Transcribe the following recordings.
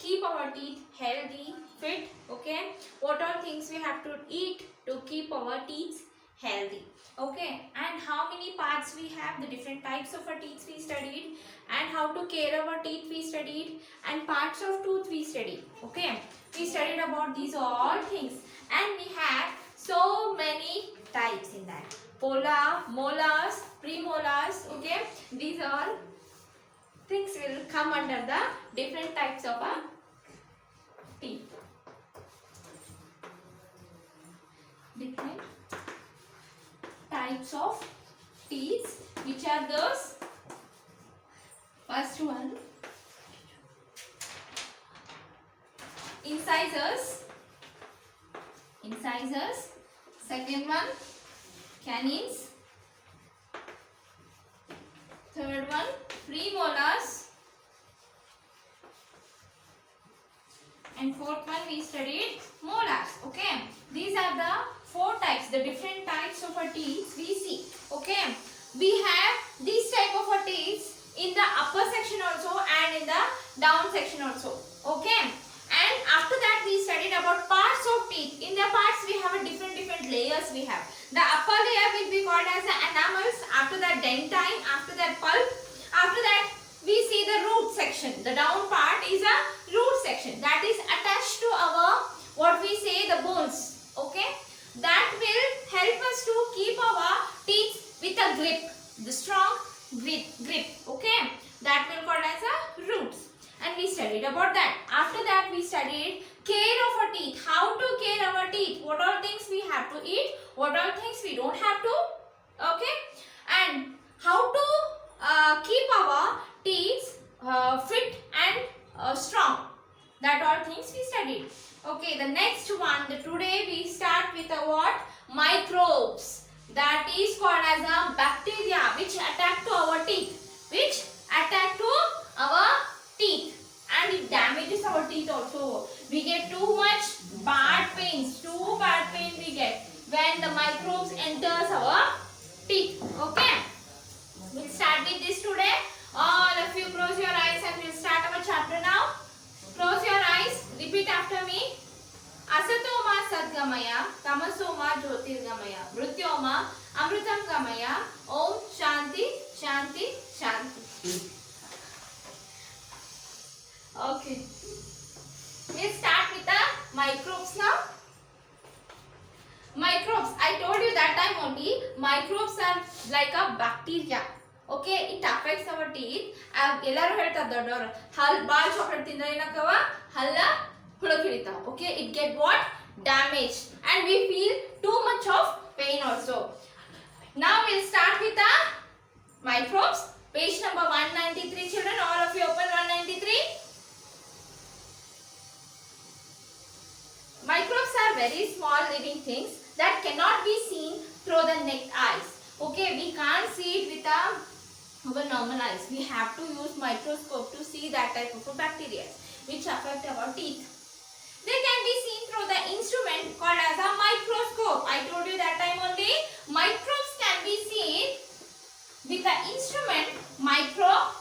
keep our teeth healthy, fit. Okay, what all things we have to eat to keep our teeth healthy. Okay, and how many parts we have, the different types of our teeth we studied, and how to care our teeth we studied, and parts of tooth we studied. Okay, we studied about these all things, and we have so many types in that. Polar, molars, premolars. Okay, these all things will come under the different types of our teeth. Different types of teeth, which are those? First one, incisors. Incisors. Second one, canines. Third one, premolars. And fourth one we studied molars. Okay, these are the four types, the different types of our teeth we see. Okay, we have these type of our teeth in the upper section also and in the down section also. Okay, and after that we studied about parts of teeth. In the parts we have a different layers we have. The upper layer will be called as the enamels, after that dentine, after that pulp, after that we see the root section. The down part is a root section that is attached to our, what we say, the bones. Okay, that will help us to keep our teeth with a grip, the strong grip. Okay, that will called as a roots, and we studied about that. After that we studied care of our teeth, how to care our teeth, what all things we have to eat, what all things we don't have to. Okay, and how to keep our teeth fit and strong. That all things we studied. Okay, the next one, today we start with a what? Microbes. That is called as a bacteria which attack to our teeth. Which attack to our teeth. And it damages our teeth also. We get too much bad pains. Too bad pain we get when the microbes enters our teeth. Okay. We'll start with this today. All of you close your eyes and we'll start our chapter now. Close your eyes. Repeat after me. Asatoma sadgamaya, tamasoma jyotirgamaya, mrityoma amritam gamaya. Om Shanti, Shanti, Shanti. Okay. We'll start with the microbes now. Microbes. I told you that time only. Microbes are like a bacteria. Okay, it affects our teeth. Ellaru heltare doddavaru hal bal chocolate tindre enakava halla hulakilita. Okay, it get what? Damaged, and we feel too much of pain also. Now we'll start with the microbes. Page number 193, children. All of you open 193. Microbes are very small living things that cannot be seen through the naked eyes. Okay, we can't see it with our normal eyes. We have to use microscope to see that type of bacteria which affect our teeth. They can be seen through the instrument called as a microscope. I told you that time only. Microbes can be seen with the instrument microscope,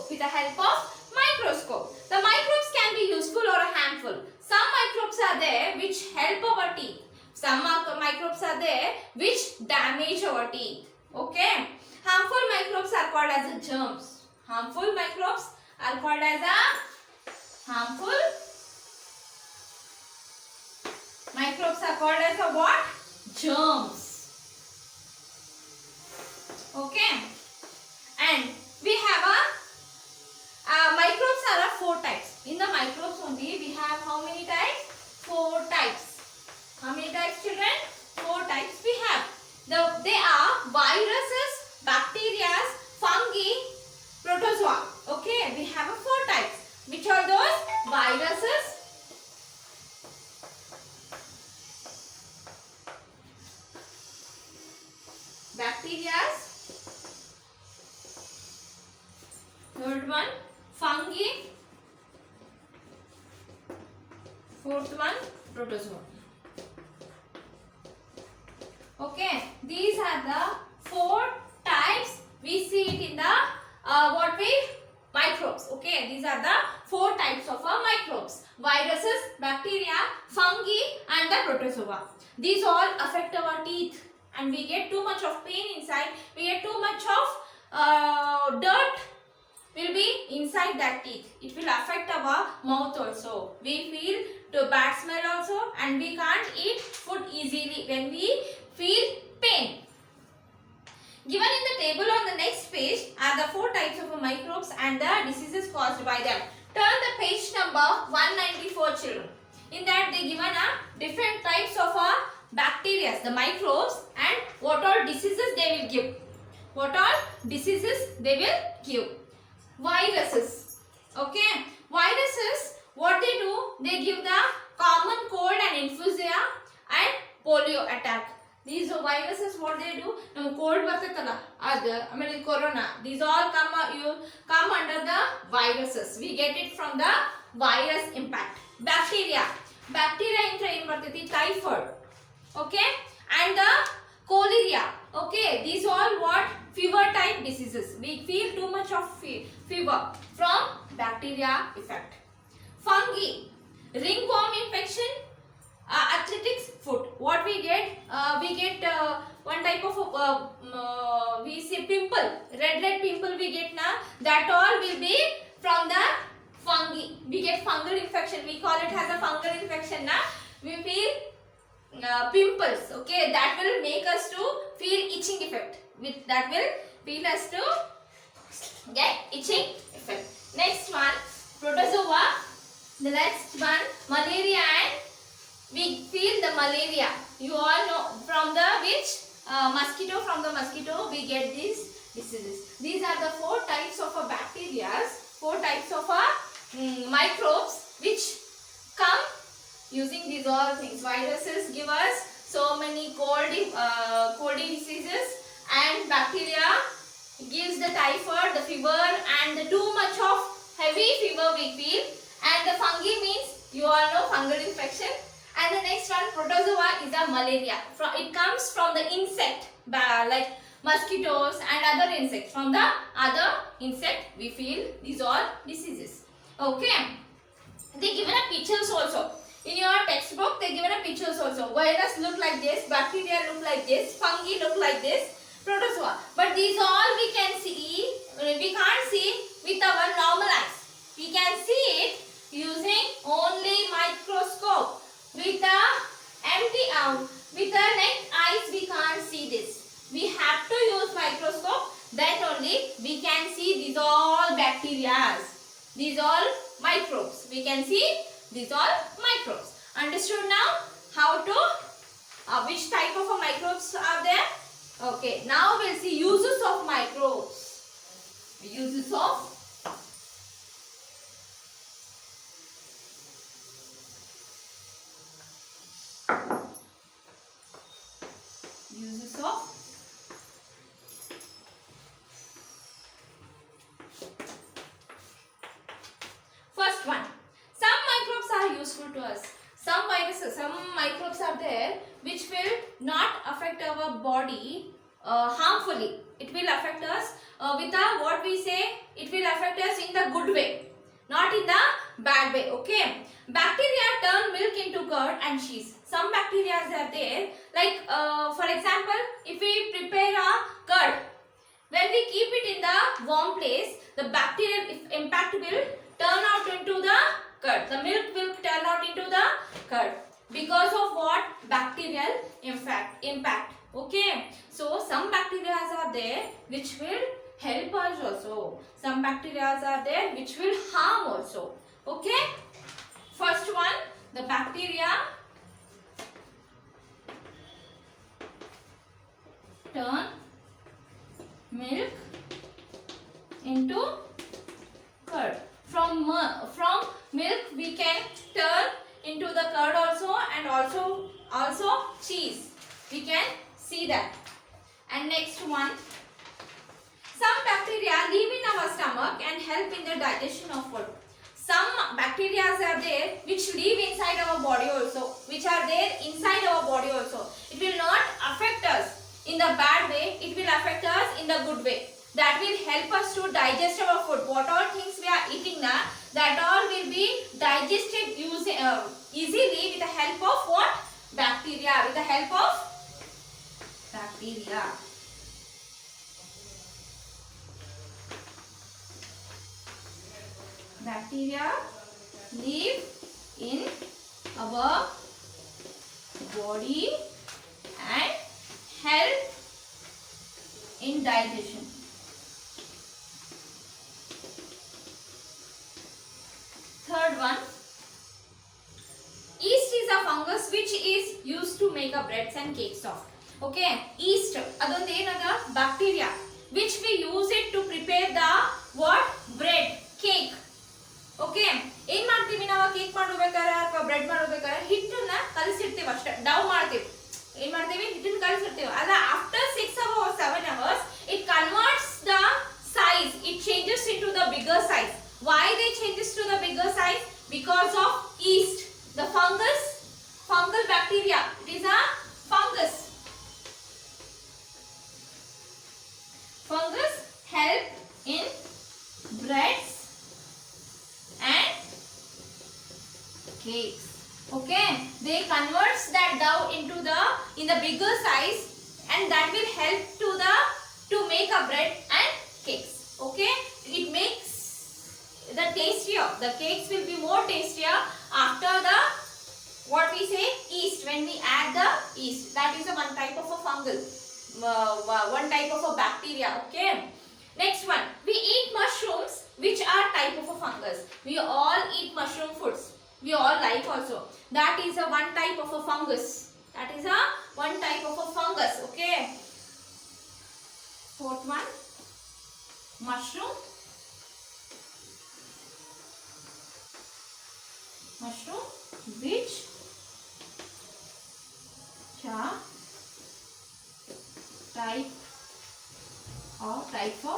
with the help of microscope. The microbes can be useful or harmful. Some microbes are there which help our teeth. Some microbes are there which damage our teeth. Okay. Harmful microbes are called as a germs. Harmful microbes are called as a harmful. Microbes are called as a what? Germs. Okay. And we have a microbes are of 4 types. In the microbes only we have how many types? 4 types. How many types, children? 4 types we have. They are viruses, bacteria, fungi, protozoa. Okay, we have 4 types. Which are those? Viruses, bacteria, third one fungi, fourth one protozoa. Okay, these are the 4 types we see it in the microbes. these are the four types of microbes: viruses, bacteria, fungi, and the protozoa. These all affect our teeth, and we get too much of pain inside. We get too much of dirt will be inside that teeth. It will affect our mouth also. We feel the bad smell also, and we can't eat food easily when we feel pain. Given in the table on the next page are the four types of microbes and the diseases caused by them. Turn the page number 194, children. In that they given different types of bacteria, the microbes, and what all diseases they will give. What all diseases they will give. Viruses. Okay. Viruses, what they do, they give the common cold and influenza and polio attack. These viruses, what they do, cold bartatala, corona, these all come under the viruses. We get it from the virus impact. Bacteria in typhoid, okay, and the cholera, okay, these all what fever type diseases. We feel too much of fever from bacteria effect. Fungi, ringworm infection, athletics foot. What we get? One type of we say pimple, red pimple we get now. That all will be from the fungi. We get fungal infection. We call it as a fungal infection. Now we feel pimples. Okay, that will make us to feel itching effect. With that will feel us to get itching effect. Next one, protozoa. The next one, malaria, and we feel the malaria. You all know from the which mosquito. From the mosquito we get these diseases. These are the four types of bacteria, four types of microbes which come using these all things. Viruses give us so many coldy diseases, and bacteria gives the typhoid, the fever, and the too much of heavy fever we feel. And the fungi means you all know fungal infection. And the next one, protozoa, is a malaria. It comes from the insect, like mosquitoes and other insects. From the other insect we feel these all diseases. Okay. They given a pictures also. In your textbook they given a pictures also. Virus look like this, bacteria look like this, fungi look like this, protozoa. But these all we can see, we can't see with our normal eyes. We can see it using only microscope. With the with the naked eyes we can't see this. We have to use microscope, then only we can see these all bacteria. These all microbes. We can see these all microbes. Understood now how to which type of microbes are there? Okay. Now we'll see uses of microbes. Uses of first one. Some microbes are useful to us. Some viruses, some microbes are there which will not affect our body harmfully. It will affect us with a, what we say, it will affect us in the good way, not in the bad way. Okay. Bacteria turn milk into curd and cheese. Some bacteria are there, like for example, if we prepare a curd, when we keep it in the warm place, the bacterial impact will turn out into the curd. The milk will turn out into the curd because of what? Bacterial impact. Okay. So some bacteria are there which will help us also. Some bacteria are there which will harm also. Okay. First one, the bacteria turn milk into curd. From milk we can turn into the curd also, and also cheese. We can see that. And next one, some bacteria live in our stomach and help in the digestion of food. Some bacteria are there which live inside our body also, which are there inside our body also. It will not affect us in the bad way, it will affect us in the good way. That will help us to digest our food. What all things we are eating now, bacteria live in our body and help in digestion. Third one, yeast is a fungus which is used to make a breads and cakes of. Okay, yeast adondu enada bacteria which we use it to prepare the what bread cake. Okay, ಏನು ಮಾಡ್ತೀವಿ ನಾವು cake ಮಾಡಬೇಕಾದ್ರೆ ಅಥವಾ bread ಮಾಡಬೇಕಾದ್ರೆ ಹಿಟ್ಟನ್ನ ಕಲಸಿರ್ತೀವಿ ಅಷ್ಟೇ, ಡವ್ ಮಾಡ್ತೀವಿ. ಏನು ಮಾಡ್ತೀವಿ, ಹಿಟ್ಟನ್ನ ಕಲಸಿರ್ತೀವಿ. ಅದ after 6 hours or 7 hours it converts the size, it changes into the bigger size. Why they changes to the bigger size? Because of yeast, the fungal bacteria. It is a fungus. Fungus help in breads and cakes. Okay, they converts that dough into in the bigger size, and that will help to make a bread and cakes. Okay, it makes the tastier. The cakes will be more tastier after the what we say yeast, when we add the yeast. That is a one type of a fungal, one type of a bacteria. Okay, next one, we eat mushrooms which are type of a fungus. We all eat mushroom foods, we all like also. That is a one type of a fungus. That is a one type of a fungus. Okay, fourth one, mushroom which are type of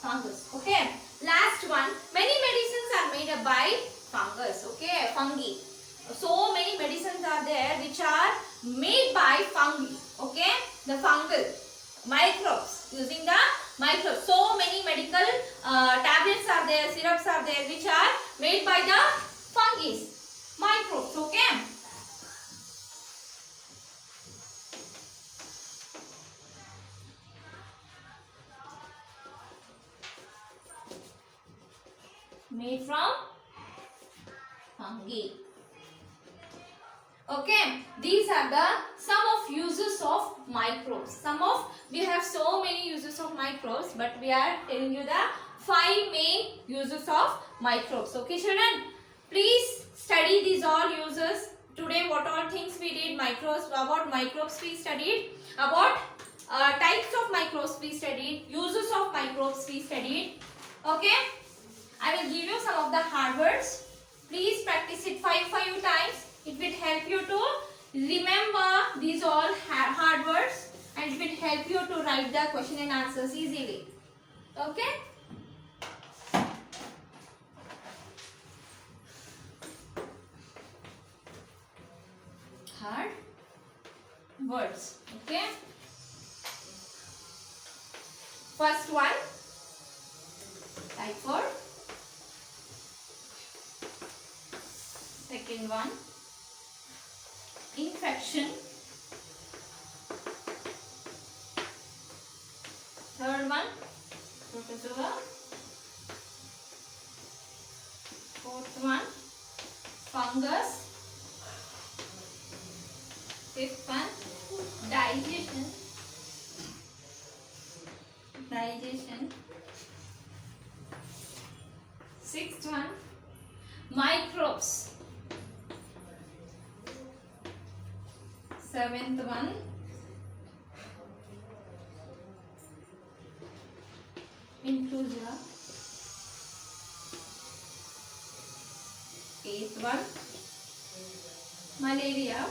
fungus. Okay, last one, many medicines are made by fungus. Okay, fungi. So many medicines are there which are made by fungi. Okay, the fungal microbes, using the microbes. So many medical tablets are there, syrups are there which are made by the fungi, microbes. Okay, made from fungi. Okay, these are the some of uses of microbes. We have so many uses of microbes, but we are telling you the 5 main uses of microbes. Okay children, please study these all uses. Today what all things we did, about microbes we studied, about types of microbes we studied, uses of microbes we studied. Okay, I will give you some of the hard words. Please practice it 5 times. It will help you to remember these all hard words, and it will help you to write the question and answers easily. Okay, hard words. Okay, first one, typhoid. Second one, infection. Third one, protozoa. Fourth one, fungus. Fifth one, digestion. Sixth one, microbes. Seventh one, influenza. Eighth one, malaria.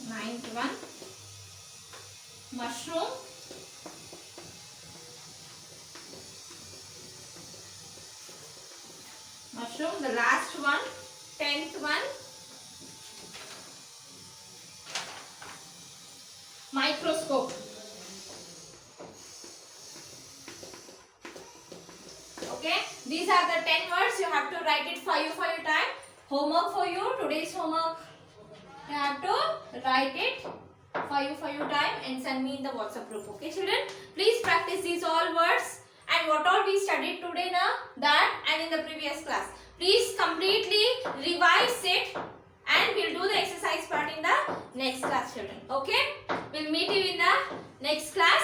Ninth one, mushroom. The last one, 10th one, microscope. Okay, these are the 10 words. You have to write it 5 times. Homework for you, today's homework. You have to write it for your time and send me in the WhatsApp group. Okay, children? Please practice these all words and what all we studied today now, that and in the previous class. Please completely revise it and we'll do the exercise part in the next class, children. Okay? We'll meet you in the next class.